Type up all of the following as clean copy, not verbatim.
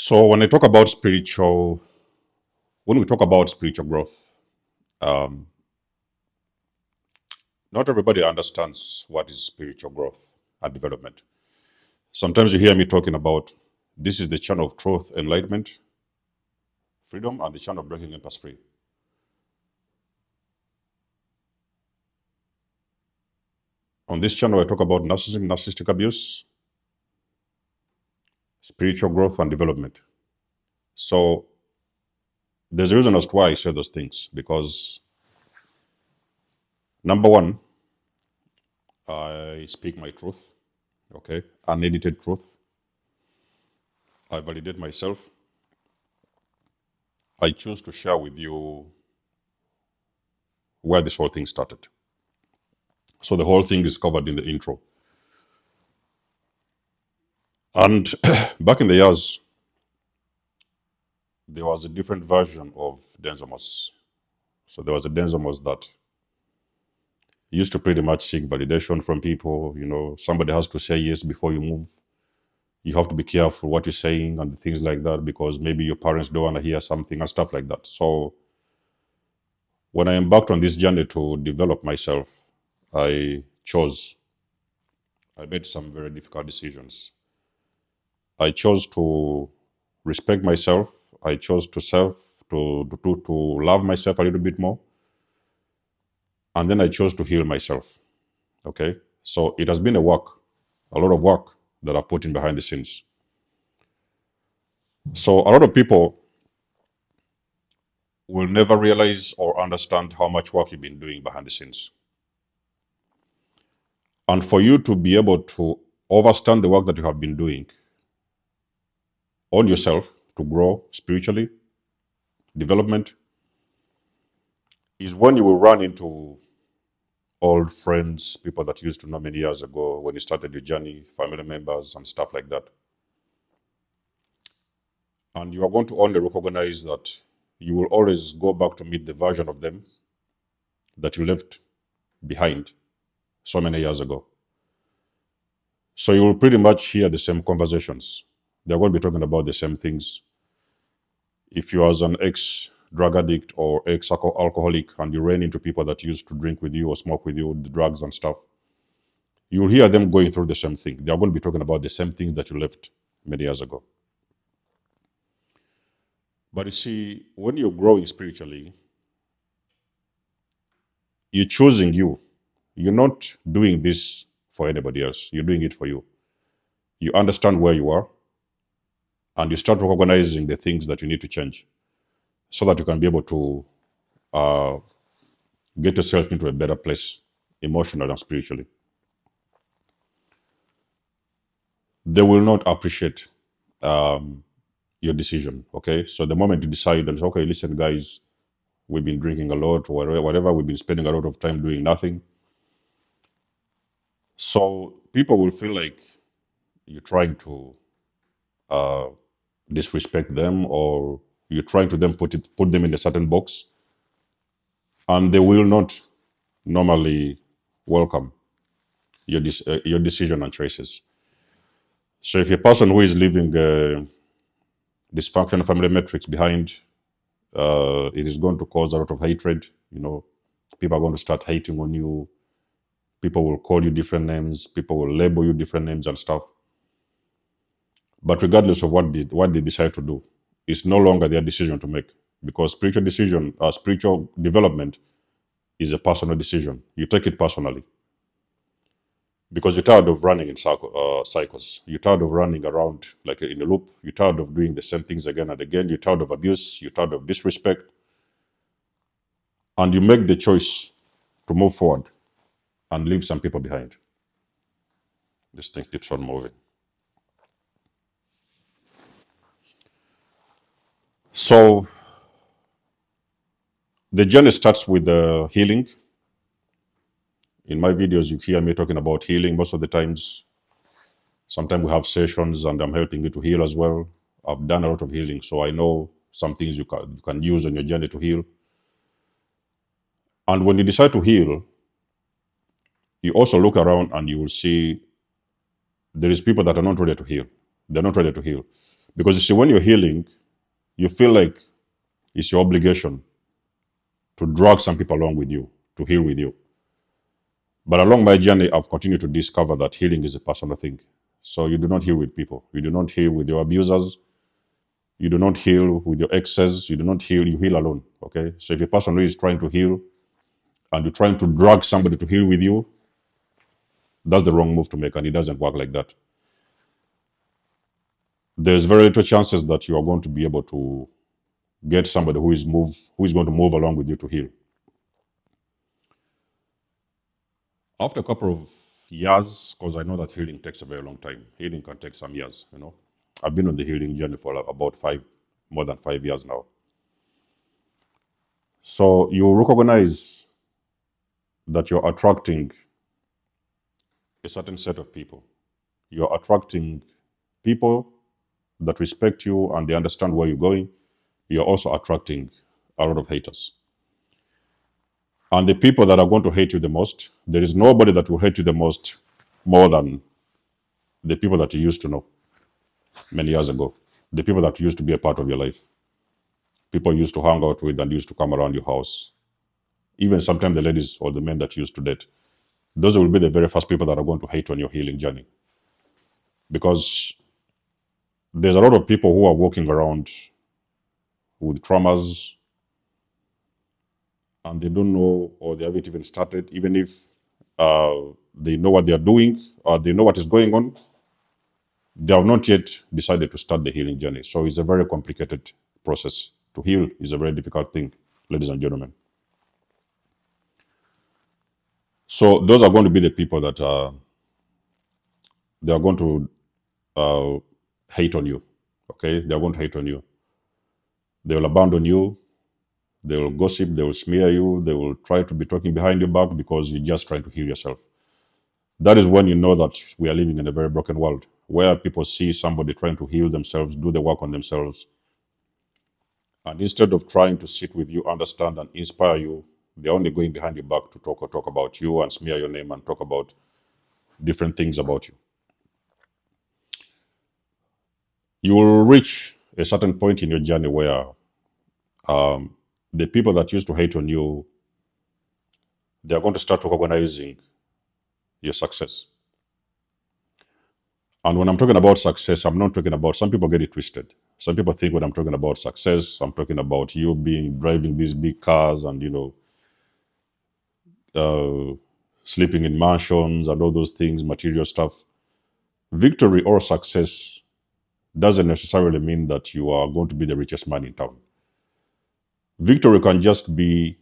So when I talk about when we talk about spiritual growth, um, not everybody understands what is spiritual growth and development. Sometimes you hear me talking about this is the channel of truth, enlightenment, freedom, and the channel of breaking impasse free. On this channel, I talk about narcissism, narcissistic abuse, spiritual growth, and development. So there's a reason as to why I say those things, because number one, I speak my truth, okay, unedited truth. I validate myself. I choose to share with you where this whole thing started. So the whole thing is covered in the intro. And back in the years, there was a different version of nikymus. So there was a nikymus that used to pretty much seek validation from people. You know, somebody has to say yes before you move. You have to be careful what you're saying and things like that, because maybe your parents don't want to hear something and stuff like that. So when I embarked on this journey to develop myself, I made some very difficult decisions. I chose to respect myself. I chose to love myself a little bit more. And then I chose to heal myself. Okay. So it has been a lot of work that I've put in behind the scenes. So a lot of people will never realize or understand how much work you've been doing behind the scenes. And for you to be able to understand the work that you have been doing on yourself to grow spiritually, development, is when you will run into old friends, people that you used to know many years ago when you started your journey, family members and stuff like that. And you are going to only recognize that you will always go back to meet the version of them that you left behind so many years ago. So you will pretty much hear the same conversations. They're going to be talking about the same things. If you are an ex-drug addict or ex-alcoholic and you ran into people that used to drink with you or smoke with you, the drugs and stuff, you'll hear them going through the same thing. They're going to be talking about the same things that you left many years ago. But you see, when you're growing spiritually, you're choosing you. You're not doing this for anybody else. You're doing it for you. You understand where you are, and you start recognizing the things that you need to change so that you can be able to get yourself into a better place, emotionally and spiritually. They will not appreciate your decision, okay? So the moment you decide, and okay, listen, guys, we've been drinking a lot, or whatever, we've been spending a lot of time doing nothing. So people will feel like you're trying to disrespect them, or you're trying to then put them in a certain box, and they will not normally welcome your decision and choices. So if you're a person who is leaving dysfunctional family metrics behind, it is going to cause a lot of hatred. You know, people are going to start hating on you. People will call you different names. People will label you different names and stuff. But regardless of what they decide to do, it's no longer their decision to make, because spiritual development is a personal decision. You take it personally because you're tired of running in cycles. You're tired of running around like in a loop. You're tired of doing the same things again and again. You're tired of abuse. You're tired of disrespect. And you make the choice to move forward and leave some people behind. This thing keeps on moving. So the journey starts with the healing. In my videos, you hear me talking about healing most of the times. Sometimes we have sessions and I'm helping you to heal as well. I've done a lot of healing, so I know some things you can use on your journey to heal. And when you decide to heal, you also look around and you will see there is people that are not ready to heal. They're not ready to heal. Because you see, when you're healing, you feel like it's your obligation to drag some people along with you, to heal with you. But along my journey, I've continued to discover that healing is a personal thing. So you do not heal with people. You do not heal with your abusers. You do not heal with your exes. You do not heal, you heal alone. Okay? So if a person who is trying to heal and you're trying to drag somebody to heal with you, that's the wrong move to make, and it doesn't work like that. There's very little chances that you are going to be able to get somebody who is going to move along with you to heal. After a couple of years, because I know that healing takes a very long time. Healing can take some years, you know. I've been on the healing journey for about more than 5 years now. So you recognize that you're attracting a certain set of people. You're attracting people that respect you and they understand where you're going. You're also attracting a lot of haters. And the people that are going to hate you the most, there is nobody that will hate you the most more than the people that you used to know many years ago, the people that used to be a part of your life, people you used to hang out with and used to come around your house, even sometimes the ladies or the men that you used to date. Those will be the very first people that are going to hate on your healing journey. Because there's a lot of people who are walking around with traumas and they don't know, or they haven't even started, even if they know what they are doing or they know what is going on, they have not yet decided to start the healing journey. So it's a very complicated process. To heal is a very difficult thing, ladies and gentlemen. So those are going to be the people that they are going to hate on you. Okay, they are going to hate on you. They will abandon you. They will gossip. They will smear you. They will try to be talking behind your back because you're just trying to heal yourself. That is when you know that we are living in a very broken world, where people see somebody trying to heal themselves, do the work on themselves, and instead of trying to sit with you, understand, and inspire you, they're only going behind your back to talk about you and smear your name and talk about different things about you. You will reach a certain point in your journey where the people that used to hate on you, they're going to start recognizing your success. And when I'm talking about success, I'm not talking about, some people get it twisted. Some people think when I'm talking about success, I'm talking about you driving these big cars and, sleeping in mansions and all those things, material stuff. Victory or success doesn't necessarily mean that you are going to be the richest man in town. Victory can just be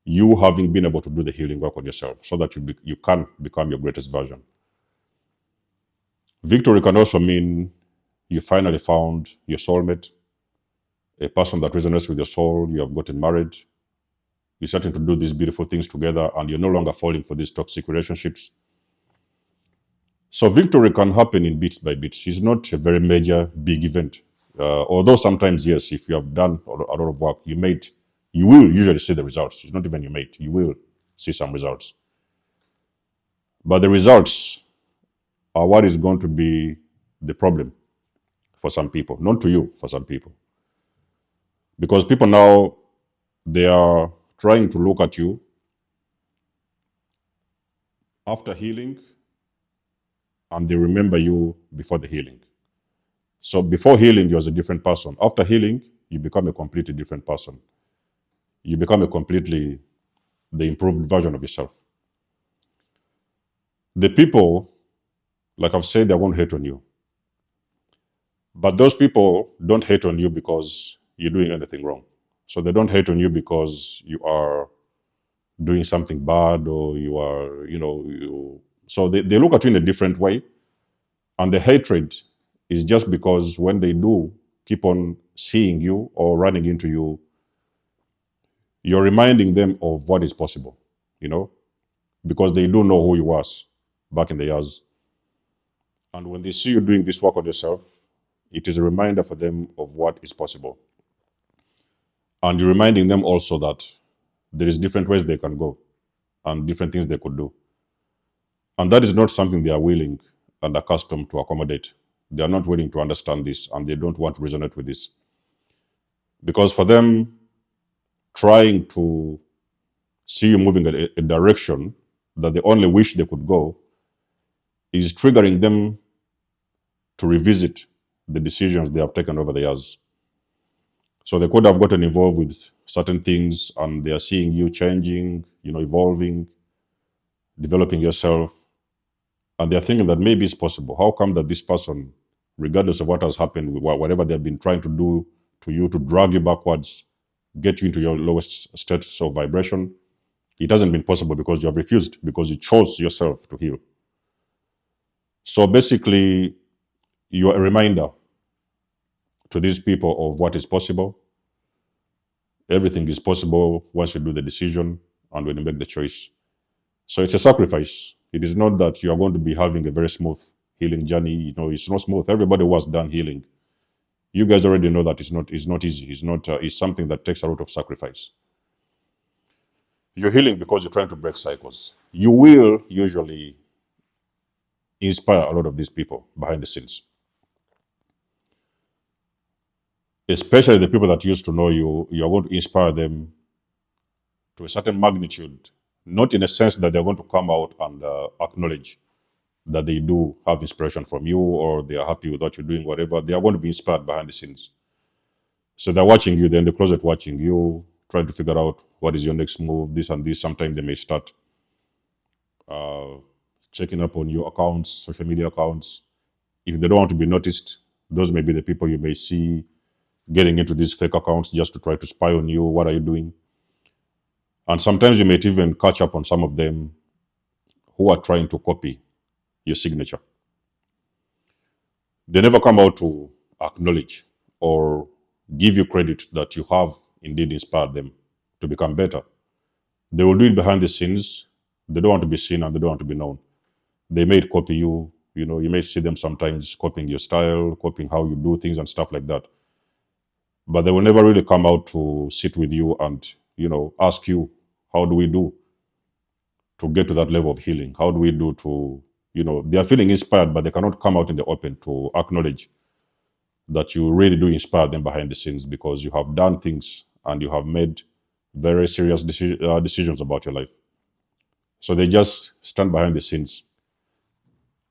you having been able to do the healing work on yourself so that you can become your greatest version. Victory can also mean you finally found your soulmate, a person that resonates with your soul, you have gotten married, you're starting to do these beautiful things together, and you're no longer falling for these toxic relationships. So victory can happen in bits by bits. It's not a very major, big event. Although sometimes, yes, if you have done a lot of work, you will usually see the results. It's not even you will see some results. But the results are what is going to be the problem for some people, not to you, for some people. Because people now, they are trying to look at you after healing and they remember you before the healing. So before healing, you was a different person. After healing, you become a completely different person. You become the improved version of yourself. The people, like I've said, they're going to hate on you. But those people don't hate on you because you're doing anything wrong. So they don't hate on you because you are doing something bad or you are, so they look at you in a different way. And the hatred is just because when they do keep on seeing you or running into you, you're reminding them of what is possible, because they do know who you was back in the years. And when they see you doing this work on yourself, it is a reminder for them of what is possible. And you're reminding them also that there is different ways they can go and different things they could do. And that is not something they are willing and accustomed to accommodate. They are not willing to understand this, and they don't want to resonate with this. Because for them, trying to see you moving in a direction that they only wish they could go is triggering them to revisit the decisions they have taken over the years. So they could have gotten involved with certain things, and they are seeing you changing, evolving, developing yourself, and they're thinking that maybe it's possible. How come that this person, regardless of what has happened, whatever they've been trying to do to you to drag you backwards, get you into your lowest states of vibration, it hasn't been possible because you have refused, because you chose yourself to heal. So basically, you are a reminder to these people of what is possible. Everything is possible once you do the decision and when you make the choice. So it's a sacrifice. It is not that you are going to be having a very smooth healing journey. It's not smooth. Everybody who has done healing, you guys already know that it's not easy. It's something that takes a lot of sacrifice. You're healing because you're trying to break cycles. You will usually inspire a lot of these people behind the scenes, especially the people that used to know you. You're going to inspire them to a certain magnitude, not in a sense that they're going to come out and acknowledge that they do have inspiration from you, or they are happy with what you're doing, whatever. They are going to be inspired behind the scenes. So they're watching you, they're in the closet watching you, trying to figure out what is your next move, this and this. Sometimes they may start checking up on your accounts, social media accounts. If they don't want to be noticed, those may be the people you may see getting into these fake accounts just to try to spy on you. What are you doing? And sometimes you may even catch up on some of them who are trying to copy your signature. They never come out to acknowledge or give you credit that you have indeed inspired them to become better. They will do it behind the scenes. They don't want to be seen and they don't want to be known. They may copy you. You may see them sometimes copying your style, copying how you do things and stuff like that. But they will never really come out to sit with you and, ask you, how do we do to get to that level of healing? How do we do to, they are feeling inspired, but they cannot come out in the open to acknowledge that you really do inspire them behind the scenes, because you have done things and you have made very serious decisions about your life. So they just stand behind the scenes.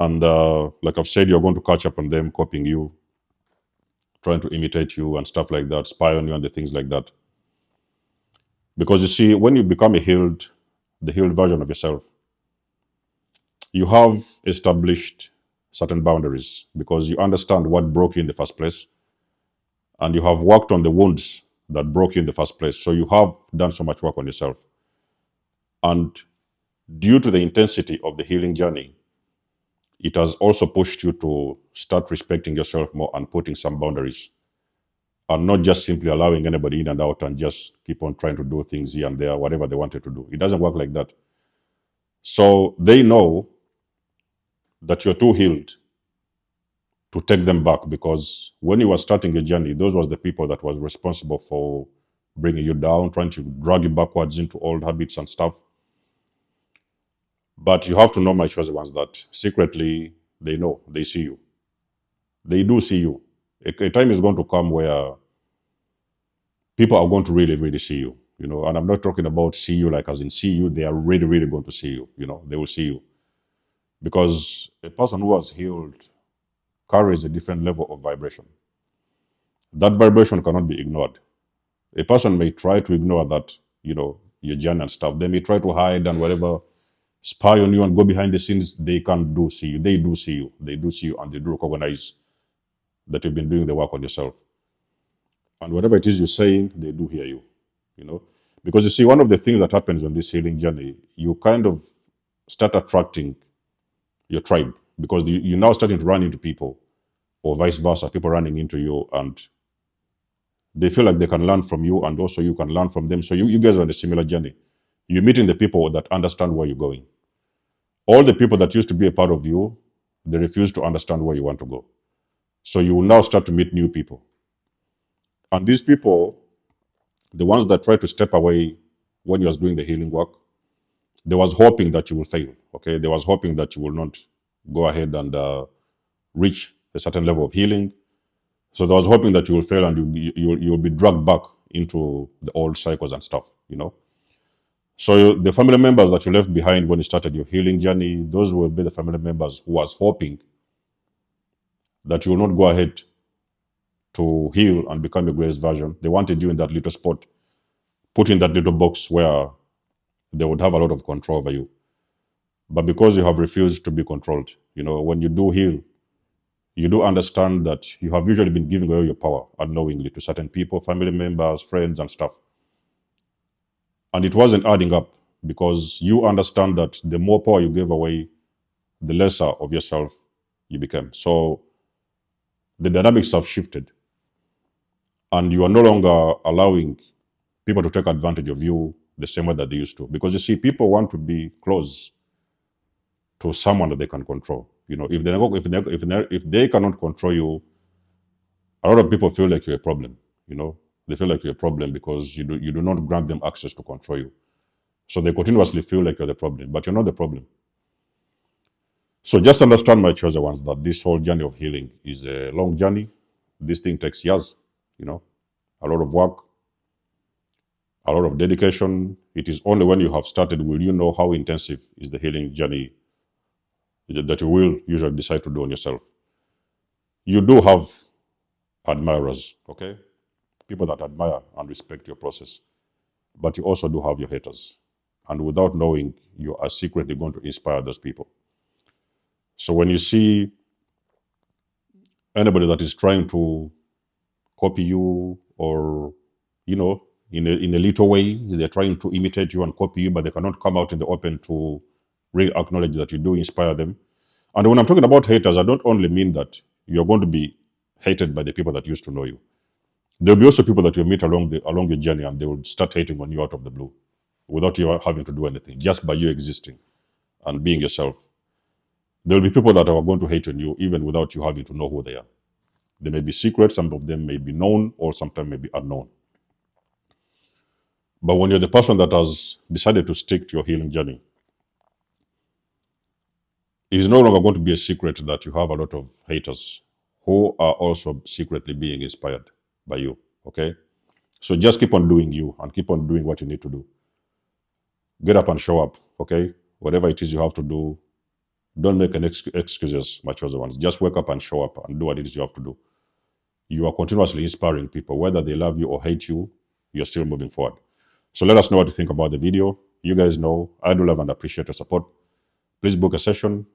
And like I've said, you're going to catch up on them, copying you, trying to imitate you and stuff like that, spy on you and the things like that. Because you see, when you become the healed version of yourself, you have established certain boundaries because you understand what broke you in the first place, and you have worked on the wounds that broke you in the first place. So you have done so much work on yourself. And due to the intensity of the healing journey, it has also pushed you to start respecting yourself more and putting some boundaries, and not just simply allowing anybody in and out and just keep on trying to do things here and there, whatever they wanted to do. It doesn't work like that. So they know that you're too healed to take them back, because when you were starting your journey, those was the people that was responsible for bringing you down, trying to drag you backwards into old habits and stuff. But you have to know, my chosen ones, that secretly they know, they see you. They do see you. A time is going to come where people are going to really, really see you, and I'm not talking about see you like as in see you. They are really, really going to see you, they will see you. Because a person who has healed carries a different level of vibration. That vibration cannot be ignored. A person may try to ignore that, your journey and stuff. They may try to hide and whatever, spy on you and go behind the scenes. They can do see you. They do see you. They do see you, and they do recognize that you've been doing the work on yourself. And whatever it is you're saying, they do hear you, Because you see, one of the things that happens on this healing journey, you kind of start attracting your tribe, because you're now starting to run into people, or vice versa, people running into you, and they feel like they can learn from you, and also you can learn from them. So you guys are on a similar journey. You're meeting the people that understand where you're going. All the people that used to be a part of you, they refuse to understand where you want to go. So you will now start to meet new people. And these people, the ones that try to step away when you was doing the healing work, they was hoping that you will fail. Okay, they was hoping that you will not go ahead and reach a certain level of healing. So I was hoping that you will fail and you'll be dragged back into the old cycles and stuff, you know. So the family members that you left behind when you started your healing journey, those will be the family members who was hoping that you will not go ahead to heal and become your greatest version. They wanted you in that little spot, put in that little box where they would have a lot of control over you. But because you have refused to be controlled, you know, when you do heal, you do understand that you have usually been giving away your power unknowingly to certain people, family members, friends, and stuff. And it wasn't adding up because you understand that the more power you gave away, the lesser of yourself you became. So the dynamics have shifted. And you are no longer allowing people to take advantage of you the same way that they used to. Because you see, people want to be close to someone that they can control. You know, if they cannot control you, a lot of people feel like you're a problem. You know, they feel like you're a problem because you do not grant them access to control you. So they continuously feel like you're the problem, but you're not the problem. So just understand, my chosen ones, that this whole journey of healing is a long journey. This thing takes years, you know, a lot of work, a lot of dedication. It is only when you have started will you know how intensive is the healing journey that you will usually decide to do on yourself. You do have admirers, okay? People that admire and respect your process. But you also do have your haters. And without knowing, you are secretly going to inspire those people. So when you see anybody that is trying to copy you or, you know, in a little way, they're trying to imitate you and copy you, but they cannot come out in the open to really acknowledge that you do inspire them. And when I'm talking about haters, I don't only mean that you're going to be hated by the people that used to know you. There'll be also people that you meet along your journey and they will start hating on you out of the blue without you having to do anything, just by you existing and being yourself. There'll be people that are going to hate on you even without you having to know who they are. They may be secret, some of them may be known, or sometimes may be unknown. But when you're the person that has decided to stick to your healing journey, it is no longer going to be a secret that you have a lot of haters who are also secretly being inspired by you. Okay? So just keep on doing you and keep on doing what you need to do. Get up and show up. Okay? Whatever it is you have to do, don't make any excuses, my chosen ones. Just wake up and show up and do what it is you have to do. You are continuously inspiring people. Whether they love you or hate you, you're still moving forward. So let us know what you think about the video. You guys know I do love and appreciate your support. Please book a session.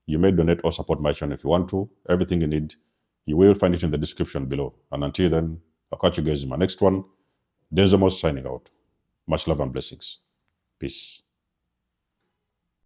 You may donate or support my channel if you want to. Everything you need, you will find it in the description below. And until then, I'll catch you guys in my next one. Denzamos signing out. Much love and blessings. Peace.